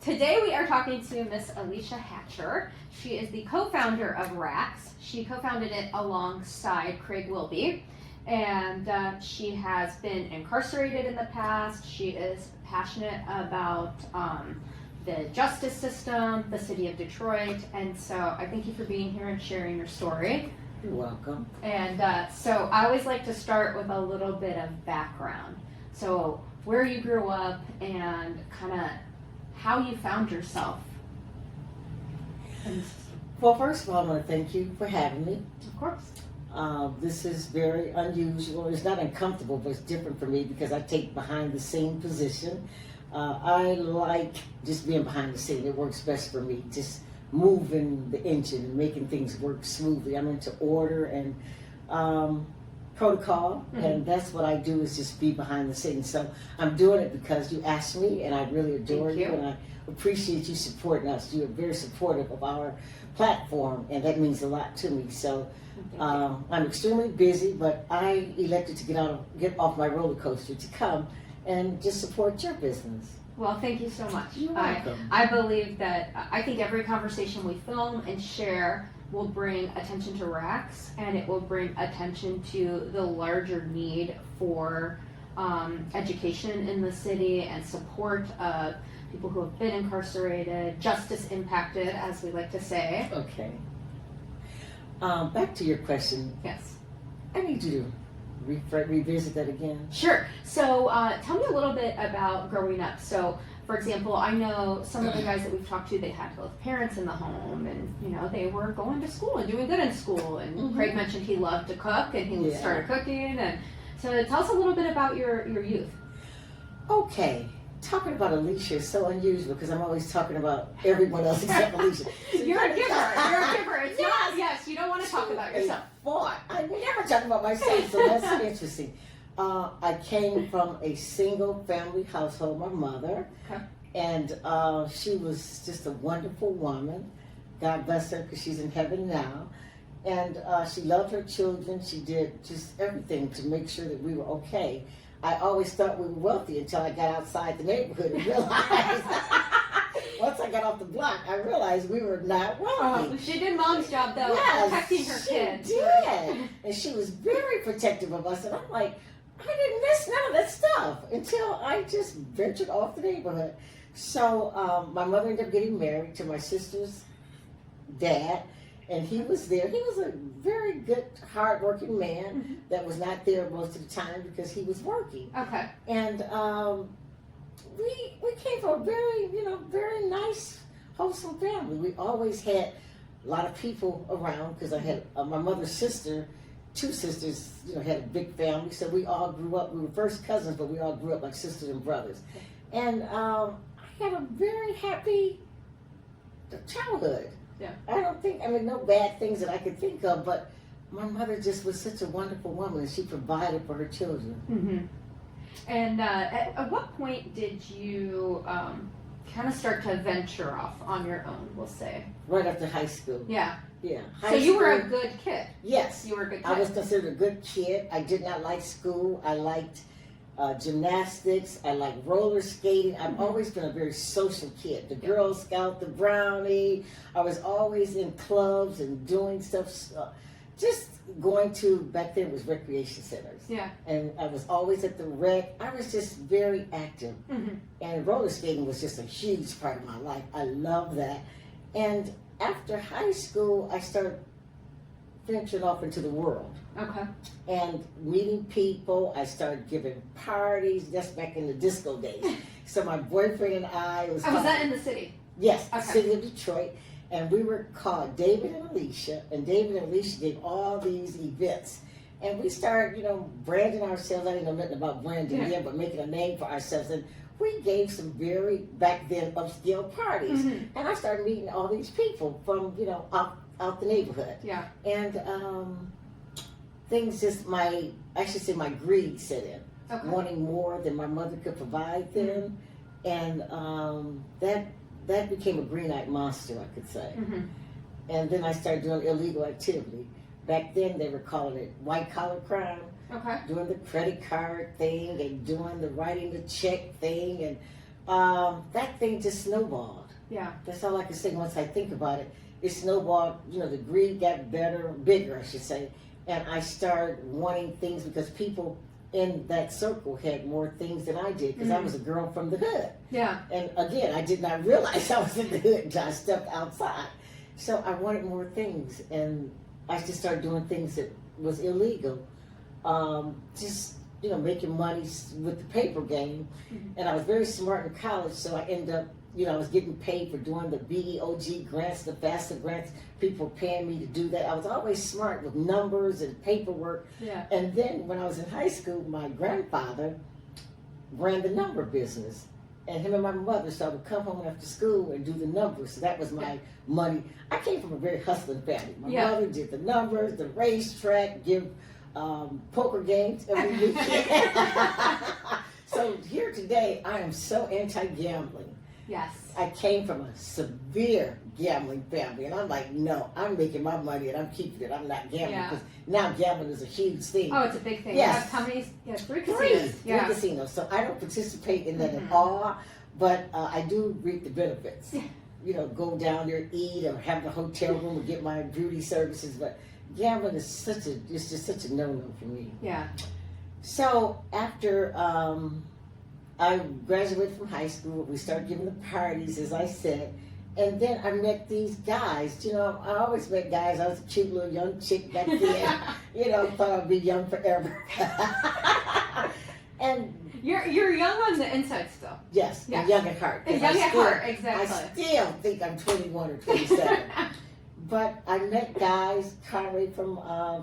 Today we are talking to Miss Alicia Hatcher. She is the co-founder of RAKS. She co-founded it alongside Craig Wilby, and she has been incarcerated in the past. She is passionate about the justice system, the city of Detroit, and so I thank you for being here and sharing your story. You're welcome. And so I always like to start with a little bit of background. So where you grew up and kind of how you found yourself. Well, first of all, I want to thank you for having me. Of course. This is very unusual. It's not uncomfortable, but it's different for me because I take behind the scene position. I like just being behind the scene. It works best for me. Just moving the engine and making things work smoothly. I'm into order and protocol, and that's what I do, is just be behind the scenes. So I'm doing it because you asked me, and I really adore you, and I appreciate you supporting us. You're very supportive of our platform, and that means a lot to me. So I'm extremely busy, but I elected to get off my roller coaster to come and just support your business. Well, thank you so much. You're welcome. I believe that, I think every conversation we film and share will bring attention to RAKS, and it will bring attention to the larger need for education in the city and support of people who have been incarcerated, justice impacted, as we like to say. Okay. Back to your question. Yes. I need you to revisit that again. Sure. So tell me a little bit about growing up. So, for example, I know some of the guys that we've talked to, they had both parents in the home, and they were going to school and doing good in school. And Craig mentioned he loved to cook, and he started cooking. And so, tell us a little bit about your youth. Okay. Talking about Alicia is so unusual because I'm always talking about everyone else except Alicia. So You're a giver. You're a giver. It's not. Yes, you don't want to talk about yourself. I never talk about myself, so that's interesting. I came from a single family household. My mother, and she was just a wonderful woman. God bless her, because she's in heaven now. And she loved her children. She did just everything to make sure that we were okay. I always thought we were wealthy until I got outside the neighborhood and realized, once I got off the block, I realized we were not wealthy. She did mom's job, though, protecting her kids. She did. And she was very protective of us. And I'm like, I didn't miss none of that stuff until I just ventured off the neighborhood. So my mother ended up getting married to my sister's dad. And he was there. He was a very good, hard-working man that was not there most of the time because he was working. Okay. And we came from a very, very nice, wholesome family. We always had a lot of people around because I had my mother's sister, two sisters, had a big family. So we all grew up. We were first cousins, but we all grew up like sisters and brothers. And I had a very happy childhood. Yeah. I don't think, no bad things that I could think of, but my mother just was such a wonderful woman, and she provided for her children. Mm-hmm. And at what point did you kind of start to venture off on your own, we'll say? Right after high school. Yeah. Yeah. So you were a good kid. Yes. You were a good kid. I was considered a good kid. I did not like school. I liked gymnastics. I like roller skating. I've always been a very social kid. The Girl Scout, the Brownie. I was always in clubs and doing stuff. Just going to, back then it was recreation centers. Yeah. And I was always at the rec. I was just very active. And roller skating was just a huge part of my life. I love that. And after high school, I started venturing off into the world. Okay. And meeting people. I started giving parties. That's back in the disco days. So my boyfriend and I was that in the city? Yes, okay. City of Detroit. And we were called David and Alicia. And David and Alicia did all these events. And we started, branding ourselves. I didn't know nothing about branding yet, but making a name for ourselves. And we gave some very, back then, upscale parties. And I started meeting all these people from, out the neighborhood. Yeah. And things just, my greed set in. Okay. Wanting more than my mother could provide then. And that became a green-eyed monster, I could say. And then I started doing illegal activity. Back then they were calling it white-collar crime. Okay. Doing the credit card thing and doing the writing the check thing and that thing just snowballed. Yeah. That's all I can say once I think about it. It snowballed, the greed got bigger, I should say. And I started wanting things because people in that circle had more things than I did because I was a girl from the hood. Yeah. And again, I did not realize I was in the hood until I stepped outside. So I wanted more things, and I just started doing things that was illegal. Just, making money with the paper game. And I was very smart in college, so I ended up, I was getting paid for doing the BEOG grants, the FAFSA grants. People were paying me to do that. I was always smart with numbers and paperwork. Yeah. And then when I was in high school, my grandfather ran the number business. And him and my mother, so I would come home after school and do the numbers. So that was my money. I came from a very hustling family. My mother did the numbers, the racetrack, give poker games every weekend. So here today, I am so anti-gambling. Yes. I came from a severe gambling family, and I'm like, no, I'm making my money and I'm keeping it. I'm not gambling because now gambling is a huge thing. Oh, it's a big thing. Yes. You have how many? Yeah, three Three casinos. casinos. So I don't participate in that at all, but I do reap the benefits. Go down there, eat, or have a hotel room, or get my beauty services. But gambling is just such a no-no for me. Yeah. So after I graduated from high school, we started giving the parties, as I said, and then I met these guys. I always met guys. I was a cute little young chick back then. Thought I'd be young forever. And you're young on the inside still. yes, and young at heart. Young at heart, exactly. I still think I'm 21 or 27. But I met guys coming from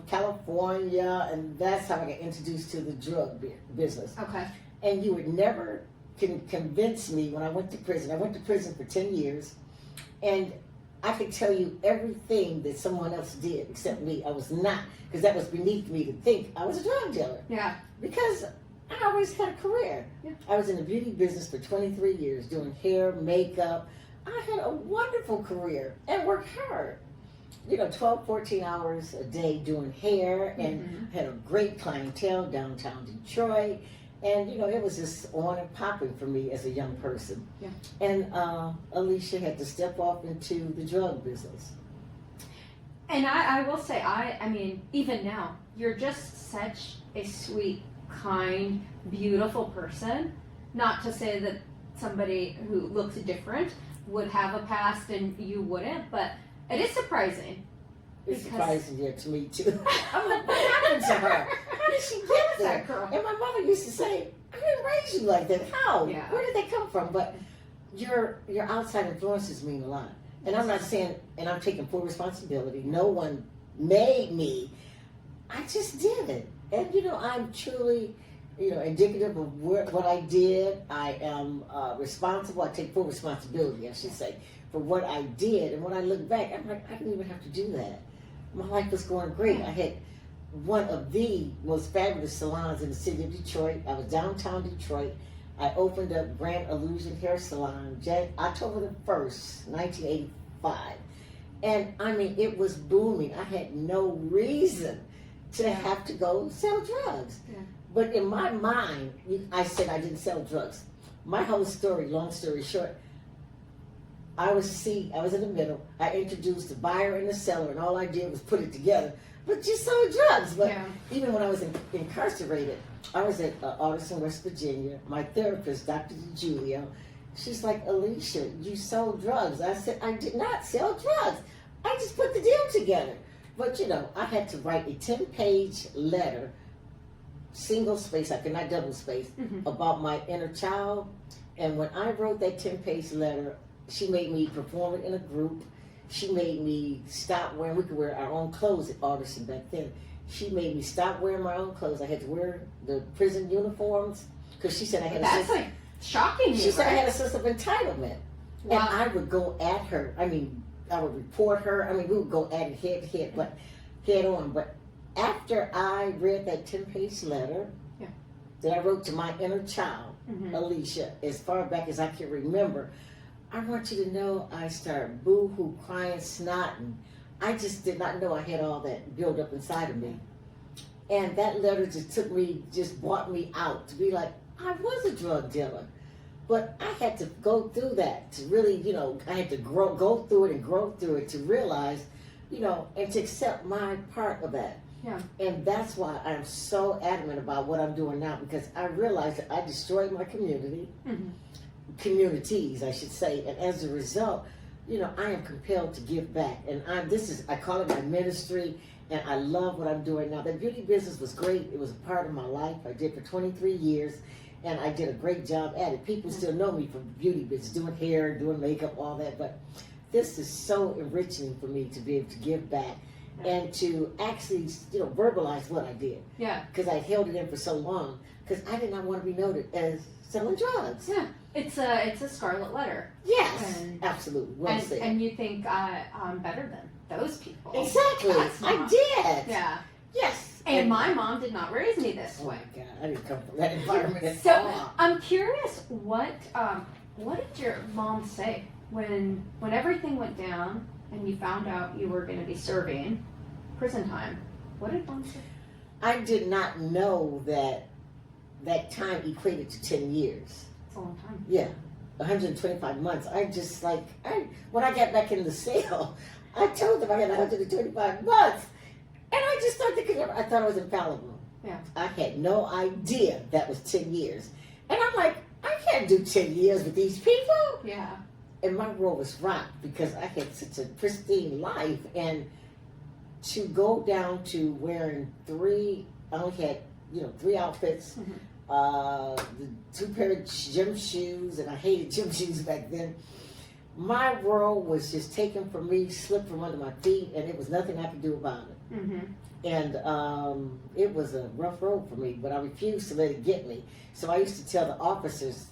California, and that's how I got introduced to the drug business. Okay. And you would never convince me when I went to prison. I went to prison for 10 years, and I could tell you everything that someone else did except me. I was not, because that was beneath me to think I was a drug dealer. Yeah. Because I always had a career. Yeah. I was in the beauty business for 23 years, doing hair, makeup. I had a wonderful career and worked hard. 12, 14 hours a day doing hair, and had a great clientele downtown Detroit. And, it was just on and popping for me as a young person. Yeah. And Alicia had to step off into the drug business. And I will say, I mean, even now, you're just such a sweet, kind, beautiful person. Not to say that somebody who looks different would have a past and you wouldn't, but it is surprising. It's surprising, to me, too. I'm like, what happened to her? How did she get there? That girl. And my mother used to say, I didn't raise you like that. How? Yeah. Where did they come from? But your outside influences mean a lot. And I'm not saying, and I'm taking full responsibility. No one made me. I just did it. And, I'm truly, indicative of what I did. I am responsible. I take full responsibility, I should say, for what I did. And when I look back, I'm like, I didn't even have to do that. My life was going great. I had one of the most fabulous salons in the city of Detroit. I was downtown Detroit. I opened up Grand Illusion Hair Salon October the 1st, 1985. And I mean, it was booming. I had no reason to have to go sell drugs. Yeah. But in my mind, I said I didn't sell drugs. My whole story, long story short, I was in the middle. I introduced the buyer and the seller, and all I did was put it together. But just sold drugs. But even when I was incarcerated, I was at Alderson, West Virginia. My therapist, Dr. DiGiulio, she's like, Alicia, you sold drugs. I said, I did not sell drugs. I just put the deal together. But I had to write a 10-page letter, single space, I could not double space, about my inner child. And when I wrote that 10-page letter, she made me perform it in a group. She made me stop wearing, we could wear our own clothes at Alderson back then. She made me stop wearing my own clothes. I had to wear the prison uniforms because she said I had That's like shocking. She said I had a sense of entitlement. Wow. And I would go at her. I mean, I would report her. I mean, we would go at it head on. But after I read that 10-page letter that I wrote to my inner child, Alicia, as far back as I can remember, I want you to know I started boo-hoo, crying, snotting. I just did not know I had all that built up inside of me. And that letter just brought me out to be like, I was a drug dealer. But I had to go through that to really, I had to go through it and grow through it to realize, and to accept my part of that. Yeah. And that's why I'm so adamant about what I'm doing now, because I realized that I destroyed my community, communities, I should say, and as a result, I am compelled to give back. And I call it my ministry, and I love what I'm doing now. The beauty business was great. It was a part of my life. I did for 23 years. And I did a great job at it. People still know me from beauty business, doing hair, doing makeup, all that. But this is so enriching for me to be able to give back and to actually, verbalize what I did. Yeah. Because I held it in for so long. Because I did not want to be noted as selling drugs. Yeah. It's a scarlet letter. Yes, absolutely. Well said. And you think I'm better than those people. Exactly. I did. Yeah. Yes. And my mom did not raise me this way. Oh my God, I didn't come from that environment at So all. I'm curious, what did your mom say when everything went down and you found out you were going to be serving prison time? What did mom say? I did not know that time equated to 10 years. It's a long time. Yeah, 125 months. When I got back in the cell, I told them I had 125 months. And I just I thought I was infallible. Yeah. I had no idea that was 10 years. And I'm like, I can't do 10 years with these people. Yeah. And my world was rocked because I had such a pristine life. And to go down to wearing I only had, 3 outfits, the 2 pair of gym shoes, and I hated gym shoes back then. My world was just taken from me, slipped from under my feet, and it was nothing I could do about it. And it was a rough road for me, but I refused to let it get me. So I used to tell the officers,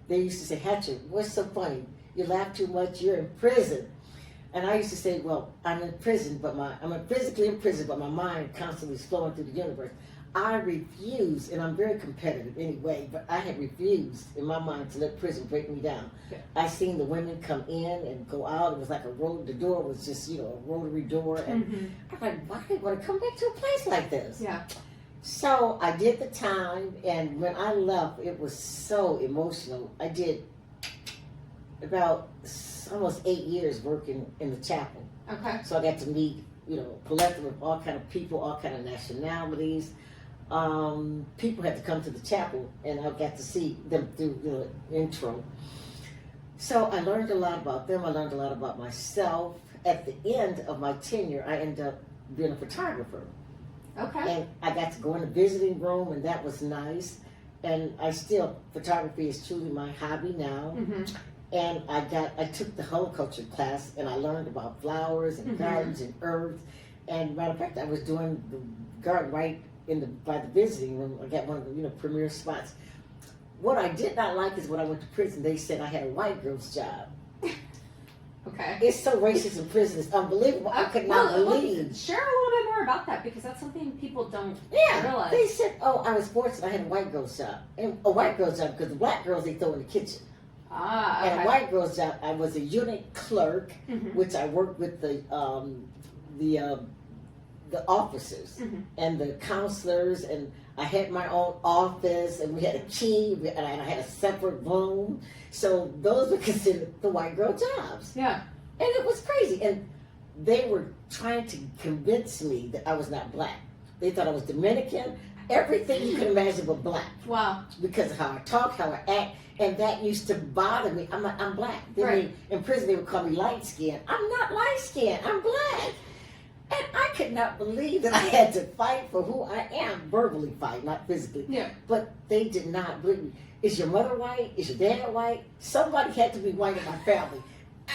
they used to say, Hatcher, what's so funny? You laugh too much, you're in prison. And I used to say, well, I'm in prison, I'm physically in prison, but my mind constantly is flowing through the universe. I refused, and I'm very competitive anyway, but I had refused in my mind to let prison break me down. Yeah. I seen the women come in and go out. It was like the door was just, a rotary door. And I'm like, why do I want to come back to a place like this? Yeah. So I did the time, and when I left, it was so emotional. I did about almost 8 years working in the chapel. Okay. So I got to meet, collective of all kind of people, all kind of nationalities. People had to come to the chapel, and I got to see them through the intro. So I learned a lot about them. I learned a lot about myself. At the end of my tenure, I ended up being a photographer. Okay. And I got to go in the visiting room, and that was nice. And photography is truly my hobby now. And I took the horticulture class, and I learned about flowers and gardens and herbs. And matter of fact, I was doing the garden right by the visiting room. I got one of the premier spots. What I did not like is when I went to prison, they said I had a white girl's job. Okay. It's so racist in prison. It's unbelievable. I could not believe. Share a little bit more about that, because that's something people don't realize. They said, I was fortunate I had a white girl's job. And a white girl's job because the black girls they throw in the kitchen. Okay. And a white girl's job, I was a unit clerk, which I worked with the officers and the counselors, and I had my own office, and we had a key, and I had a separate room. So those were considered the white girl jobs. Yeah. And it was crazy. And they were trying to convince me that I was not black. They thought I was Dominican. Everything you can imagine but black. Wow. Because of how I talk, how I act. And that used to bother me. I'm black. Right. In prison, they would call me light skinned. I'm not light skinned. I'm black. And I could not believe that I had to fight for who I am. Verbally fight, not physically. Yeah. But they did not believe me. Is your mother white? Is your dad white? Somebody had to be white in my family.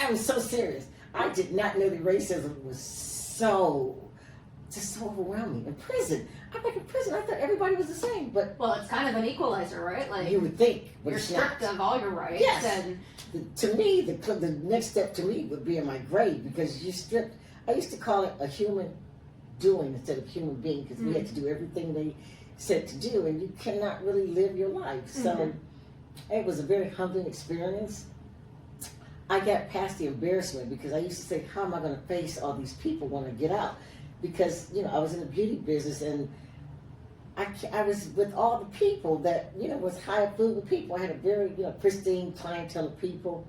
I'm so serious. I did not know that racism was so overwhelming. In prison. I'm like, in prison, I thought everybody was the same. But well, it's kind of an equalizer, right? Like, you would think, but you're it's not. stripped of all your rights. Yes. And To me, the next step to me would be in my grave, because you stripped. I used to call it a human doing instead of human being, because we had to do everything they said to do, and you cannot really live your life. So it was a very humbling experience. I got past the embarrassment, because I used to say, how am I going to face all these people when I get out? Because, I was in the beauty business, and I was with all the people that, was high affluent people. I had a very, pristine clientele of people.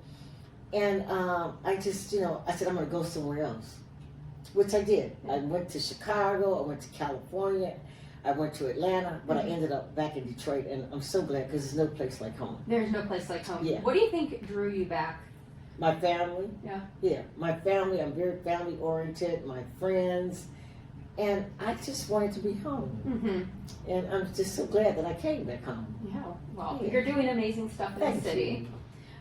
And I just, I said, I'm going to go somewhere else, which I did. I went to Chicago, I went to California, I went to Atlanta, but I ended up back in Detroit, and I'm so glad because there's no place like home. There's no place like home. Yeah. What do you think drew you back? My family. Yeah. Yeah, my family. I'm very family oriented. My friends, and I just wanted to be home. Mm-hmm. And I'm just so glad that I came back home. Yeah. Well, Yeah. you're doing amazing stuff in Thank the city.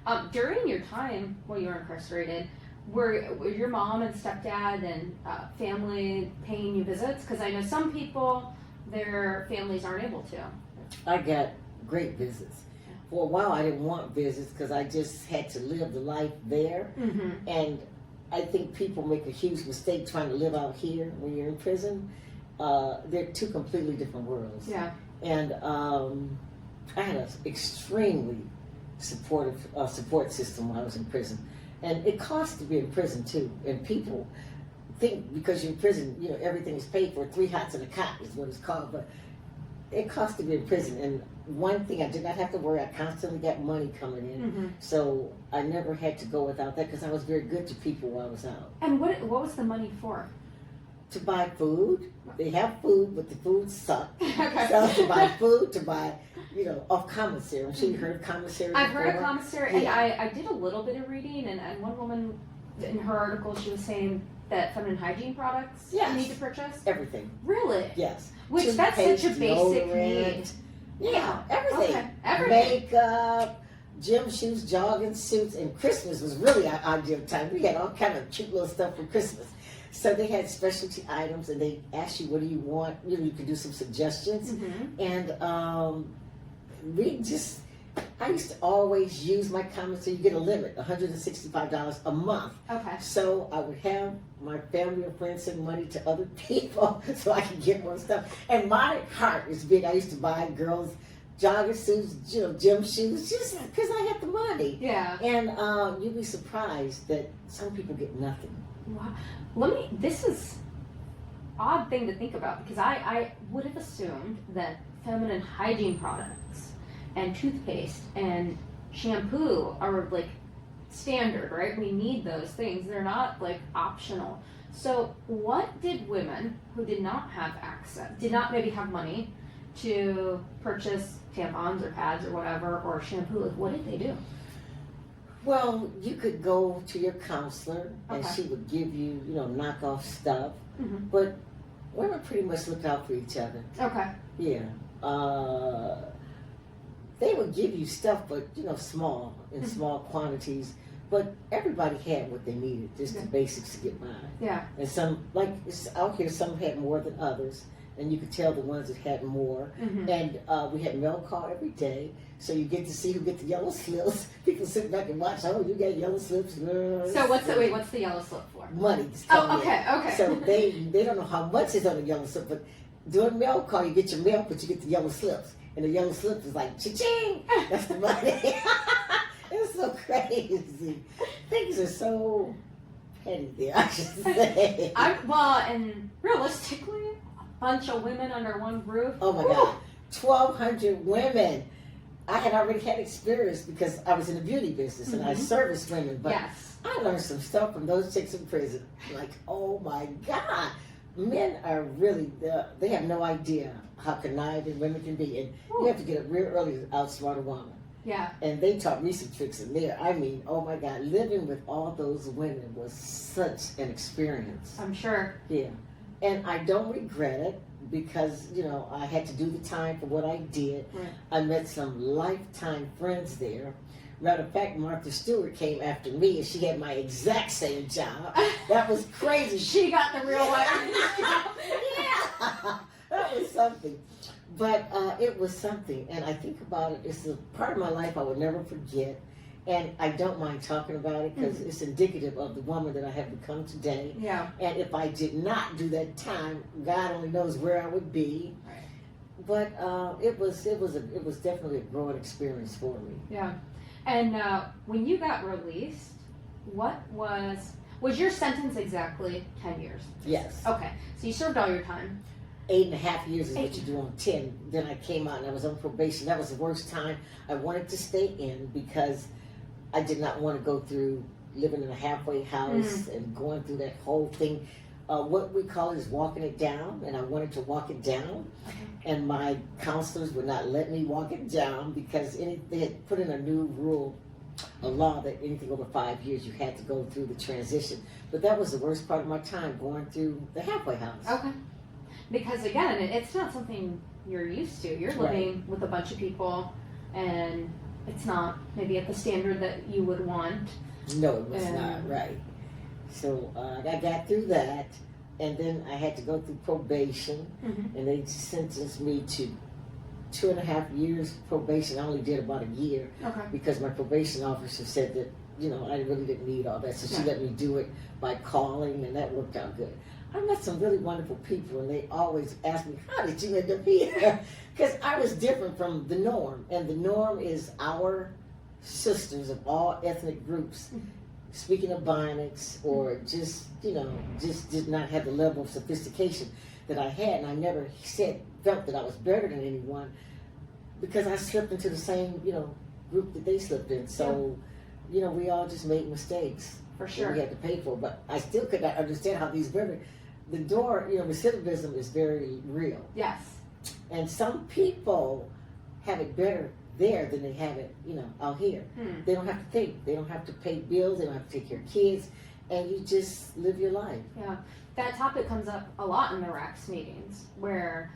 you. During your time while you were incarcerated, were your mom and stepdad and family paying you visits? Because I know some people, their families aren't able to. I got great visits. For a while, I didn't want visits because I just had to live the life there. Mm-hmm. And I think people make a huge mistake trying to live out here when you're in prison. They're two completely different worlds. Yeah. And I had an extremely supportive support system when I was in prison. And it costs to be in prison too. And people think because you're in prison, everything is paid for. 3 hots and a cot is what it's called. But it costs to be in prison. And one thing I did not have to worry, I constantly got money coming in. Mm-hmm. So I never had to go without that because I was very good to people while I was out. And what was the money for? To buy food. They have food, but the food sucked. Okay. So to buy food, to buy, off commissary. I'm sure you heard of commissary I've heard of before. commissary, and Yeah. I did a little bit of reading, and one woman in her article, she was saying that feminine hygiene products Yes. you need to purchase. Everything. Really? Yes. Which that's such a Toothpaste, basic deodorant. need. Yeah, everything. Okay. Everything. Makeup, gym shoes, jogging suits, and Christmas was really our ideal time. We had all kind of cute little stuff for Christmas. So they had specialty items, and they asked you, what do you want? You could do some suggestions. Mm-hmm. And I used to always use my commissary. You get a limit, $165 a month. Okay. So I would have my family or friends send money to other people so I could get more stuff. And my heart is big. I used to buy girls jogging suits, gym shoes, just because I had the money. Yeah. And you'd be surprised that some people get nothing. Wow. This is odd thing to think about because I would have assumed that feminine hygiene products and toothpaste and shampoo are like standard, right? We need those things. They're not like optional. So what did women who did not have access, did not maybe have money to purchase tampons or pads or whatever, or shampoo, like what did they do? Well, you could go to your counselor and Okay. she would give you, knockoff stuff. Mm-hmm. But women pretty much look out for each other. Okay. Yeah. They would give you stuff, but, small, in small quantities. But everybody had what they needed, just the basics to get by. Yeah. And some, out here, some had more than others. And you could tell the ones that had more. Mm-hmm. And we had mail call every day. So you get to see who get the yellow slips. People sit back and watch, oh, you got yellow slips. So what's the yellow slip for? Money. Oh, okay. So they don't know how much is on the yellow slip, but during mail call, you get your mail, but you get the yellow slips. And the yellow slip is like, cha-ching! That's the money. It's so crazy. Things are so petty there, I should say. And realistically, a bunch of women under one roof. Oh my God. 1,200 women. I had already had experience because I was in the beauty business and I serviced women. But Yes. I learned some stuff from those chicks in prison. Like, oh my God. Men are really, they have no idea how conniving women can be. And you have to get up real early to outsmart a woman. Yeah. And they taught me some tricks in there. I mean, oh my God, living with all those women was such an experience. I'm sure. Yeah. And I don't regret it because, I had to do the time for what I did. Right. I met some lifetime friends there. Matter of fact, Martha Stewart came after me and she had my exact same job. That was crazy. She got the real life. Yeah. That was something. But it was something. And I think about it, it's a part of my life I would never forget. And I don't mind talking about it because it's indicative of the woman that I have become today. Yeah. And if I did not do that time, God only knows where I would be. Right. But it was definitely a growing experience for me. Yeah. And when you got released, what was your sentence exactly 10 years? Yes. Okay. So you served all your time. 8.5 years is what you do on 10. Then I came out and I was on probation. That was the worst time. I wanted to stay in because I did not want to go through living in a halfway house and going through that whole thing. What we call it is walking it down, and I wanted to walk it down. And my counselors would not let me walk it down because they had put in a new rule, a law that anything over 5 years you had to go through the transition. But that was the worst part of my time, going through the halfway house. Okay. Because again, it's not something you're used to. You're living with a bunch of people, and it's not maybe at the standard that you would want. No, it was not, right. So I got through that, and then I had to go through probation, and they sentenced me to 2.5 years probation. I only did about a year because my probation officer said that, I really didn't need all that, so she let me do it by calling, and that worked out good. I met some really wonderful people, and they always ask me, how did you end up here? Because I was different from the norm, and the norm is our sisters of all ethnic groups speaking of Bionics or just did not have the level of sophistication that I had, and I never felt that I was better than anyone because I slipped into the same, group that they slipped in. So, we all just made mistakes. For sure. We had to pay for, but I still could not understand how these women, the door, recidivism is very real. Yes. And some people have it better there than they have it, out here. They don't have to think. They don't have to pay bills. They don't have to take care of kids. And you just live your life. Yeah. That topic comes up a lot in the RAKS meetings where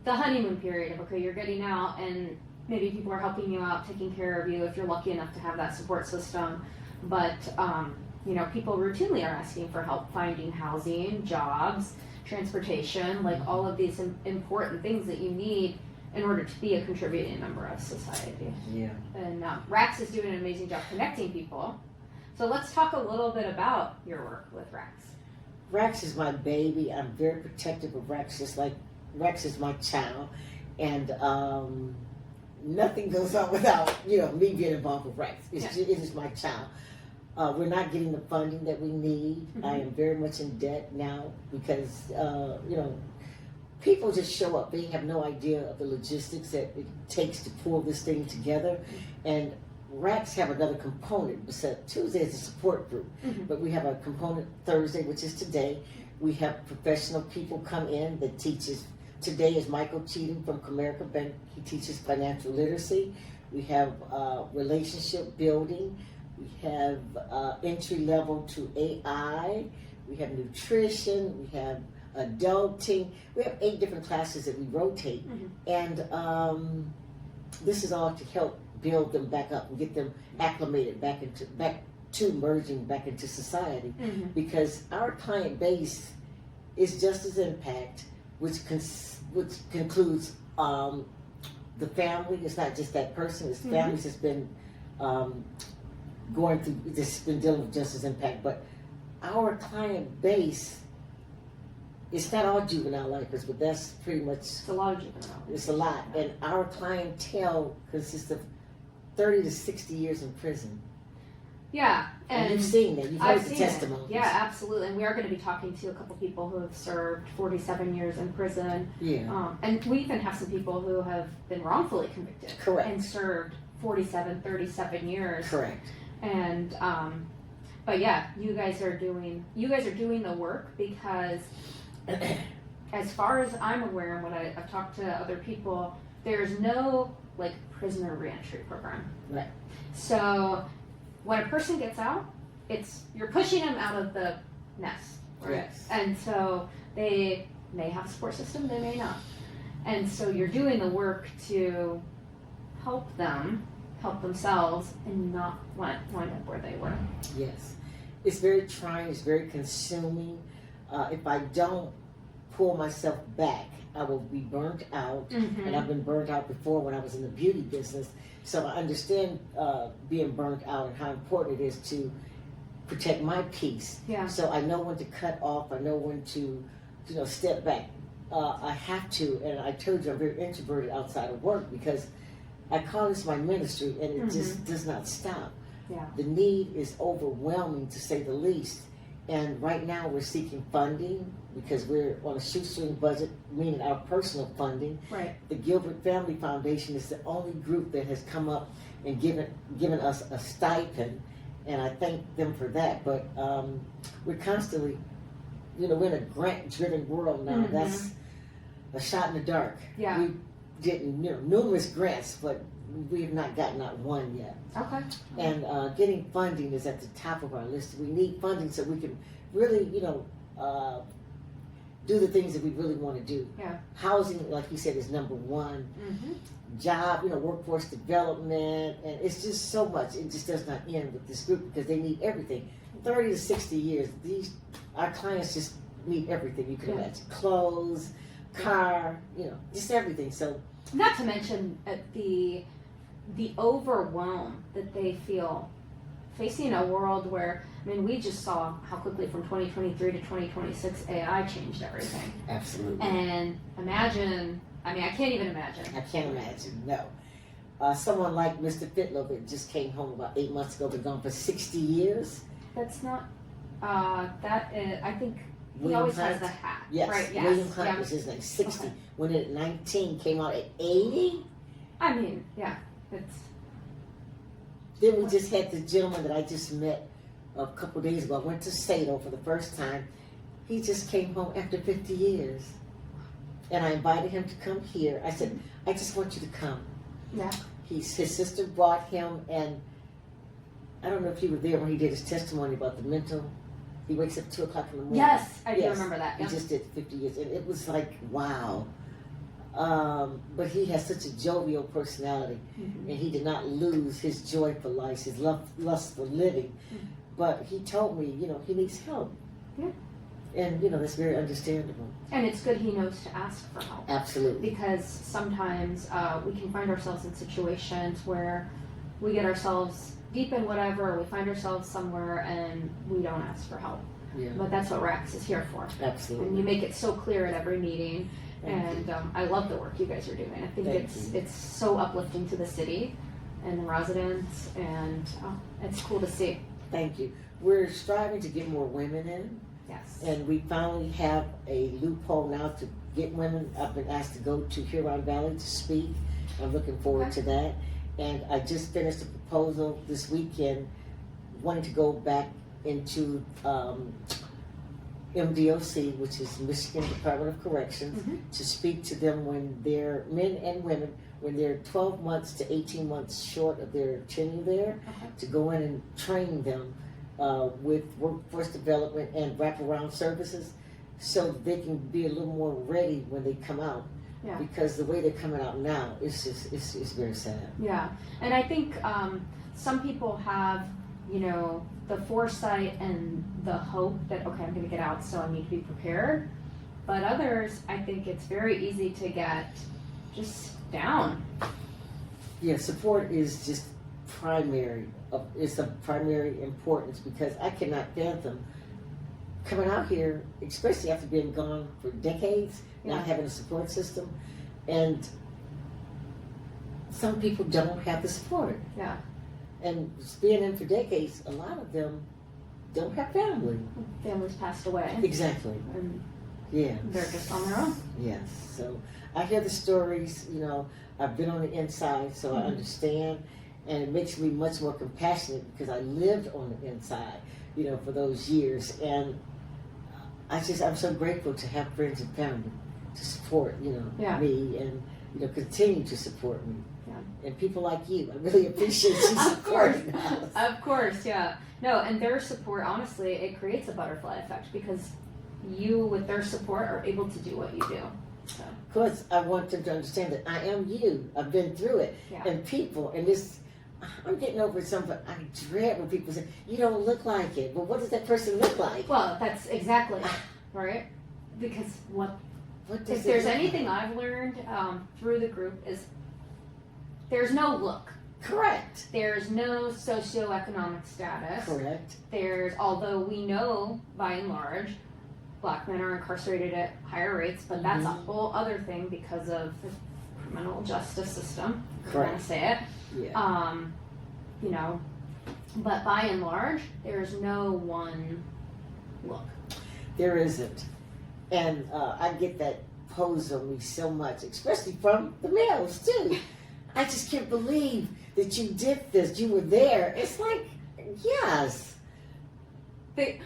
the honeymoon period of, okay, you're getting out and maybe people are helping you out, taking care of you if you're lucky enough to have that support system. But, people routinely are asking for help finding housing, jobs, transportation, like all of these important things that you need in order to be a contributing member of society. Yeah. And RAKS is doing an amazing job connecting people. So let's talk a little bit about your work with RAKS. RAKS is my baby. I'm very protective of RAKS, just like RAKS is my child. And nothing goes on without, me being involved with RAKS. It is my child. We're not getting the funding that we need. I am very much in debt now because, people just show up. They have no idea of the logistics that it takes to pull this thing together. And RAKS have another component. Tuesday is a support group, but we have a component Thursday, which is today. We have professional people come in that teaches. Today is Michael Cheatham from Comerica Bank. He teaches financial literacy. We have relationship building. We have entry level to AI. We have nutrition. We have adulting. We have 8 different classes that we rotate. And this is all to help build them back up and get them acclimated back to merging back into society. Because our client base is justice impact, which concludes the family. It's not just that person. It's families that's been going through, that's been dealing with justice impact. But our client base, it's not all juvenile lifers, but that's pretty much. It's a lot of juvenile. It's a lot. And our clientele consists of 30 to 60 years in prison. Yeah. And you've seen that. You've heard the testimonies. Yeah, absolutely. And we are going to be talking to a couple people who have served 47 years in prison. Yeah. And we even have some people who have been wrongfully convicted. Correct. And served 47, 37 years. Correct. And, but yeah, you guys are doing the work because as far as I'm aware and what I've talked to other people, there's no prisoner reentry program. Right. So when a person gets out, you're pushing them out of the nest. Right? Yes. And so they may have a support system, they may not. And so you're doing the work to help themselves and not wind up where they were. Yes. It's very trying, it's very consuming. If I don't pull myself back, I will be burnt out. And I've been burnt out before when I was in the beauty business. So I understand being burnt out and how important it is to protect my peace. Yeah. So I know when to cut off. I know when to, step back. I have to, and I told you I'm very introverted outside of work because I call this my ministry, and it just does not stop. Yeah. The need is overwhelming, to say the least. And right now we're seeking funding because we're on a shoestring budget, meaning our personal funding. Right. The Gilbert Family Foundation is the only group that has come up and given us a stipend, and I thank them for that. But we're constantly, we're in a grant-driven world now. Mm-hmm. That's a shot in the dark. Yeah. We did numerous grants, but we have not gotten out one yet. Okay. And getting funding is at the top of our list. We need funding so we can really, do the things that we really want to do. Yeah. Housing, like you said, is number one. Mm-hmm. Job, workforce development, and it's just so much. It just does not end with this group because they need everything. 30 to 60 years, our clients just need everything you can imagine. Clothes, car, just everything. So, not to mention the overwhelm that they feel facing a world where, we just saw how quickly from 2023 to 2026 AI changed everything. Absolutely. And imagine, I can't even imagine. I can't imagine, no. Someone like Mr. Fitlow that just came home about 8 months ago, been gone for 60 years. That's not, that is, I think he William always Hunt. has the hat. Yes, Right, yes. William Hunt was his name, 60. Okay. Went in at 19, came out at 80. It's. Then we just had the gentleman that I just met a couple days ago. I went to Sato for the first time. He just came home after 50 years. And I invited him to come here. I said, I just want you to come. Yeah. His sister brought him, and I don't know if you were there when he did his testimony about the mental. He wakes up 2 o'clock in the morning. Yes, I do remember that. He just did 50 years. And it was like, wow. But he has such a jovial personality, and he did not lose his joy for life, his lust for living. But he told me, he needs help. Yeah. And, that's very understandable. And it's good he knows to ask for help. Absolutely. Because sometimes we can find ourselves in situations where we get ourselves deep in whatever, or we find ourselves somewhere and we don't ask for help. Yeah. But that's what RAKS is here for. Absolutely. And you make it so clear at every meeting. Thank you. I love the work you guys are doing. I think it's so uplifting to the city and the residents, and it's cool to see. Thank you. We're striving to get more women in. Yes. And we finally have a loophole now to get women. I've been asked to go to Huron Valley to speak. I'm looking forward to that. And I just finished a proposal this weekend, wanting to go back into MDOC, which is Michigan Department of Corrections, to speak to them when they're men and women, when they're 12 months to 18 months short of their tenure there, to go in and train them with workforce development and wraparound services so that they can be a little more ready when they come out. Yeah. Because the way they're coming out now, it's very sad. Yeah, and I think some people have, the foresight and the hope that, okay, I'm going to get out, so I need to be prepared. But others, I think it's very easy to get just down. Yeah, support is just primary. It's of primary importance because I cannot fathom coming out here, especially after being gone for decades, not having a support system. And some people don't have the support. Yeah. And being in for decades, a lot of them don't have family. Families passed away. Exactly. And Yeah. they're just on their own. Yes. So I hear the stories, I've been on the inside, so I understand. And it makes me much more compassionate because I lived on the inside, for those years. And I'm so grateful to have friends and family to support, me and, continue to support me. Yeah. And people like you, I really appreciate you supporting us. Of course, yeah. No, and their support, honestly, it creates a butterfly effect because you, with their support, are able to do what you do. So. Of course, I want them to understand that I am you. I've been through it. Yeah. And people, and this, I'm getting over something. I dread when people say, you don't look like it. Well, what does that person look like? Well, that's exactly right. Because if there's anything I've learned through the group is there's no look. Correct. There's no socioeconomic status. Correct. Although we know by and large, Black men are incarcerated at higher rates, but that's a whole other thing because of the criminal justice system. Correct. I'm gonna say it. Yeah. But by and large, there's no one look. There isn't. And I get that posed on me so much, especially from the males too. I just can't believe that you did this. You were there. It's like, yes. Because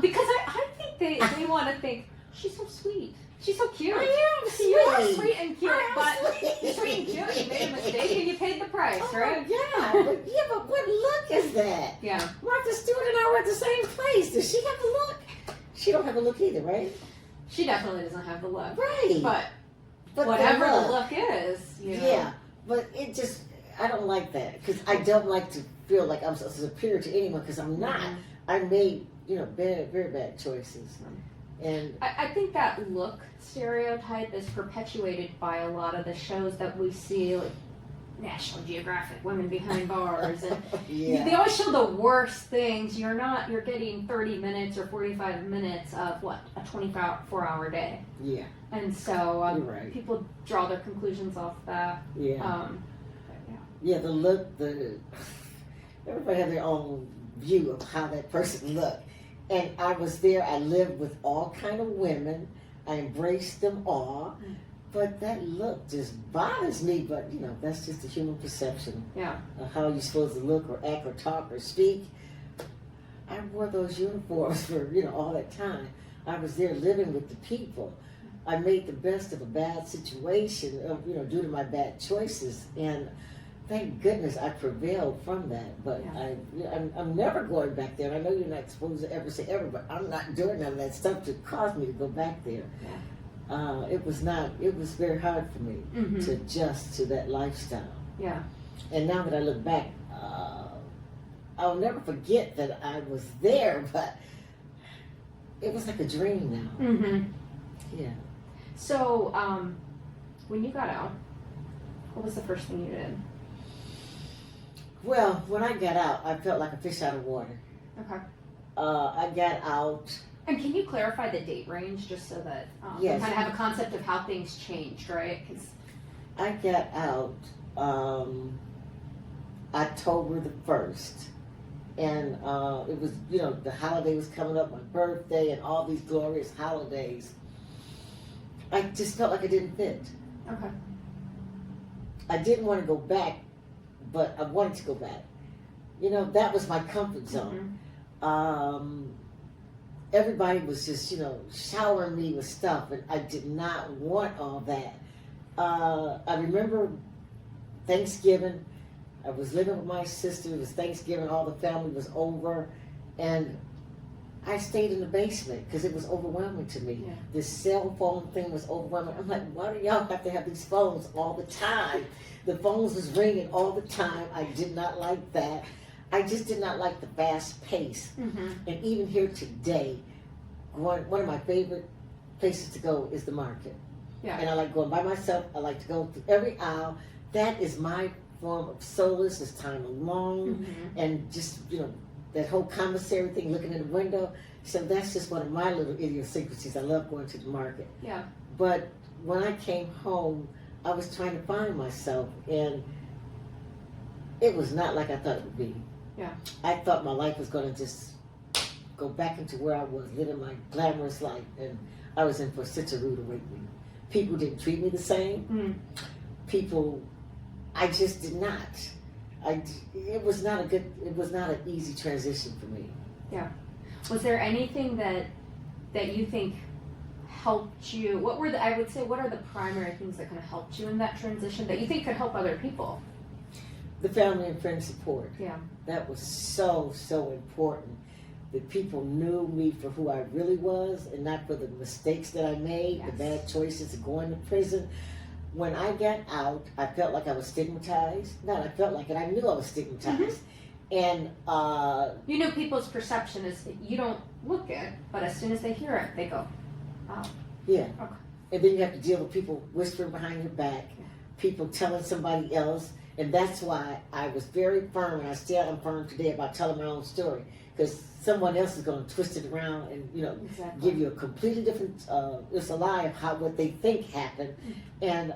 I think they want to think, she's so sweet. She's so cute. I am sweet. You are sweet and cute, but sweet. you're sweet and cute. You made a mistake and you paid the price, right? But what look is that? Yeah. Martha Stewart and I were at the same place. Does she have a look? She don't have a look either, right? She definitely doesn't have the look. Right. But whatever the look is, you know. Yeah, but it just, I don't like that because I don't like to feel like I'm superior to anyone because I'm not. Mhm. I made, very bad choices. And I think that look stereotype is perpetuated by a lot of the shows that we see, like National Geographic, Women Behind Bars, and yeah. they always show the worst things. You're getting 30 minutes or 45 minutes of a 24-hour day. Yeah. And so You're right. people draw their conclusions off that. Yeah. Yeah. Yeah, the look, everybody have their own view of how that person looked. And I was there, I lived with all kind of women. I embraced them all. But that look just bothers me, but that's just the human perception. Yeah. Of how you're supposed to look or act or talk or speak. I wore those uniforms for, all that time. I was there living with the people. I made the best of a bad situation, due to my bad choices. And thank goodness I prevailed from that. But Yeah. I'm never going back there. I know you're not supposed to ever say ever, but I'm not doing none of that stuff to cause me to go back there. Yeah. It was very hard for me Mhm. to adjust to that lifestyle. Yeah. And now that I look back, I'll never forget that I was there, but it was like a dream now. Mm-hmm. Yeah. So, when you got out, what was the first thing you did? Well, when I got out, I felt like a fish out of water. Okay. I got out. And can you clarify the date range just so that Yes. we kind of have a concept of how things changed, right? 'Cause I got out October the 1st. And it was, the holiday was coming up, my birthday, and all these glorious holidays. I just felt like I didn't fit. okay. I didn't want to go back, but I wanted to go back. That was my comfort zone. Everybody was just, showering me with stuff, and I did not want all that. I remember Thanksgiving. I was living with my sister. It was Thanksgiving. All the family was over, and I stayed in the basement because it was overwhelming to me. Yeah. This cell phone thing was overwhelming. I'm like, why do y'all have to have these phones all the time? The phones was ringing all the time. I did not like that. I just did not like the fast pace. Mm-hmm. And even here today, one of my favorite places to go is the market. Yeah. And I like going by myself. I like to go through every aisle. That is my form of solace. It's time alone. Mm-hmm. And just, that whole commissary thing, looking in the window. So that's just one of my little idiosyncrasies. I love going to the market. Yeah. But when I came home, I was trying to find myself, and it was not like I thought it would be. Yeah. I thought my life was going to just go back into where I was, living my glamorous life, and I was in for such a rude awakening. People didn't treat me the same. Mm. People, I just did not. It was not an easy transition for me. Yeah. Was there anything that you think helped you? What are the primary things that kind of helped you in that transition that you think could help other people? The family and friend support. Yeah. That was so, so important. That people knew me for who I really was and not for the mistakes that I made, Yes. the bad choices of going to prison. When I got out, I felt like I was stigmatized. Not I felt like it, I knew I was stigmatized. And You know, people's perception is that you don't look it, but as soon as they hear it, they go, oh. yeah. Okay. And then you have to deal with people whispering behind your back, people telling somebody else. And that's why I was very firm, and I still am firm today about telling my own story. Because someone else is going to twist it around and, Exactly. give you a completely different, it's a lie of what they think happened. And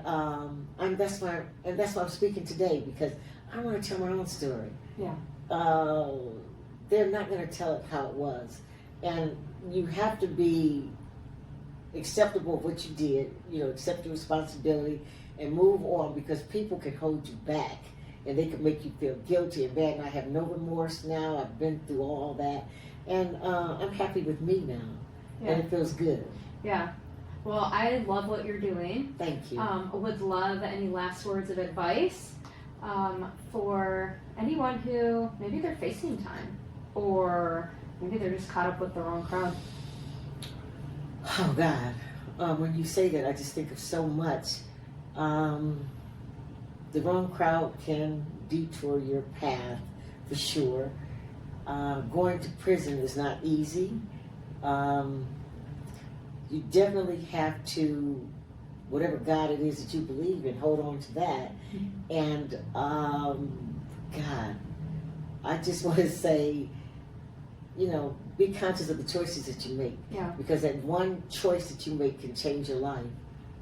that's why I'm speaking today, because I want to tell my own story. Yeah. They're not going to tell it how it was. and you have to be acceptable of what you did, accept your responsibility and move on, because people can hold you back and they can make you feel guilty and bad. And I have no remorse now. I've been through all that, and I'm happy with me now, and it feels good. Yeah. Well, I love what you're doing. Thank you. Would love any last words of advice for anyone who maybe they're facing time, or maybe they're just caught up with the wrong crowd. Oh God, when you say that, I just think of so much. The wrong crowd can detour your path for sure. Going to prison is not easy. You definitely have to, whatever God it is that you believe in, hold on to that. And God, I just want to say, be conscious of the choices that you make. Yeah. Because that one choice that you make can change your life,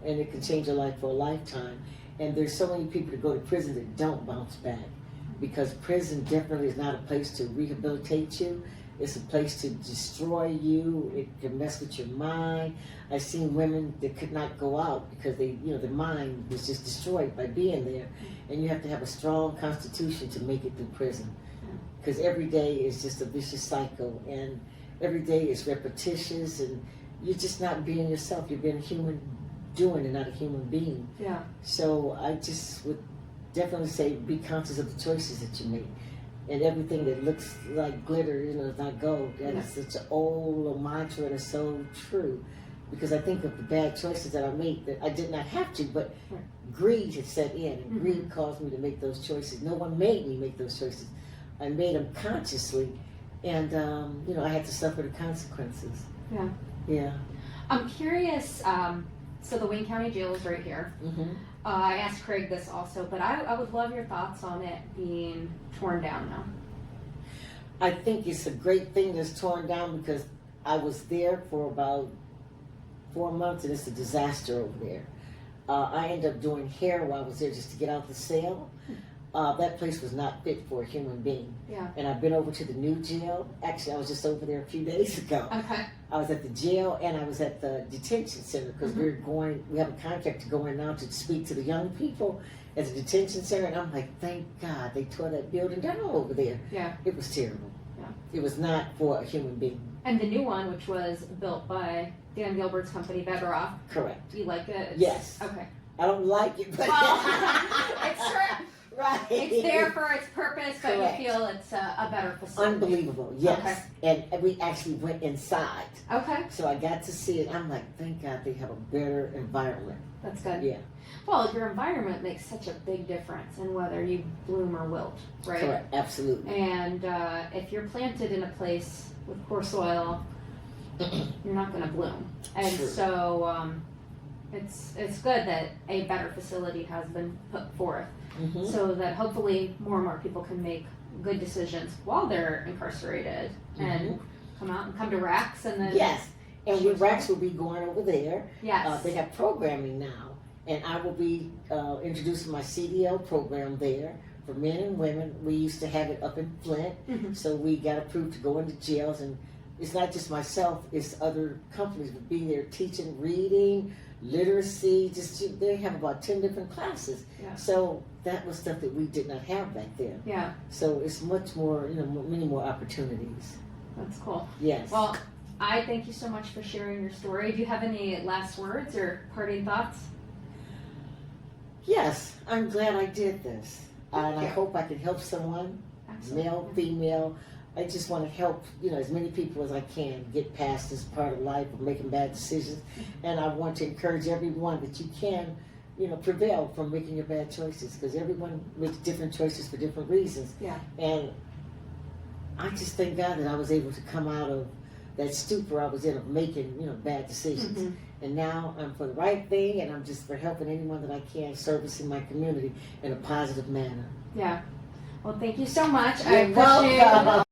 and it can change your life for a lifetime. And there's so many people that go to prison that don't bounce back, because prison definitely is not a place to rehabilitate you. It's a place to destroy you. It can mess with your mind. I've seen women that could not go out because their mind was just destroyed by being there. And you have to have a strong constitution to make it through prison, because every day is just a vicious cycle, and every day is repetitious, and you're just not being yourself. You're being a human doing and not a human being. Yeah. So I just would definitely say be conscious of the choices that you make. And everything that looks like glitter, is not gold. That is such an old mantra, and it's so true. Because I think of the bad choices that I made that I did not have to, but greed had set in, and greed caused me to make those choices. No one made me make those choices. I made them consciously, and I had to suffer the consequences. Yeah. Yeah. I'm curious. So the Wayne County Jail is right here. I asked Craig this also, but I would love your thoughts on it being torn down now. I think it's a great thing that's torn down, because I was there for about 4 months, and it's a disaster over there. I ended up doing hair while I was there just to get out the cell. That place was not fit for a human being. Yeah. And I've been over to the new jail. Actually, I was just over there a few days ago. Okay. I was at the jail, and I was at the detention center, because we have a contract to go in now to speak to the young people at the detention center. And I'm like, thank God they tore that building down over there. Yeah. It was terrible. Yeah. It was not for a human being. And the new one, which was built by Dan Gilbert's company, Better Off. Correct. Do you like it? Yes. Okay. I don't like it, but It's true. Right. It's there for its purpose, but Correct. you feel it's a better facility. Unbelievable, yes. And we actually went inside. Okay. So I got to see it. I'm like, thank God they have a better environment. That's good. Yeah. Well, your environment makes such a big difference in whether you bloom or wilt, right? Correct, absolutely. And if you're planted in a place with poor soil, you're not going to bloom. And True. so it's good that a better facility has been put forth, so that hopefully more and more people can make good decisions while they're incarcerated and come out and come to RAKS, and then Yes, and with RAKS will be going over there. Yes. They have programming now, and I will be introducing my CDL program there for men and women. We used to have it up in Flint, so we got approved to go into jails, and it's not just myself, it's other companies will be there teaching reading, literacy, they have about 10 different classes. Yeah. So that was stuff that we did not have back then. Yeah. So it's much more, many more opportunities. That's cool. Yes. Well, I thank you so much for sharing your story. Do you have any last words or parting thoughts? Yes, I'm glad I did this. And I you. hope I can help someone, Absolutely. male, female. I just want to help, as many people as I can get past this part of life of making bad decisions. And I want to encourage everyone that you can, prevail from making your bad choices, because everyone makes different choices for different reasons. Yeah. And I just thank God that I was able to come out of that stupor I was in of making, bad decisions. And now I'm for the right thing, and I'm just for helping anyone that I can, servicing my community in a positive manner. Yeah. Well, thank you so much. You're I appreciate welcome.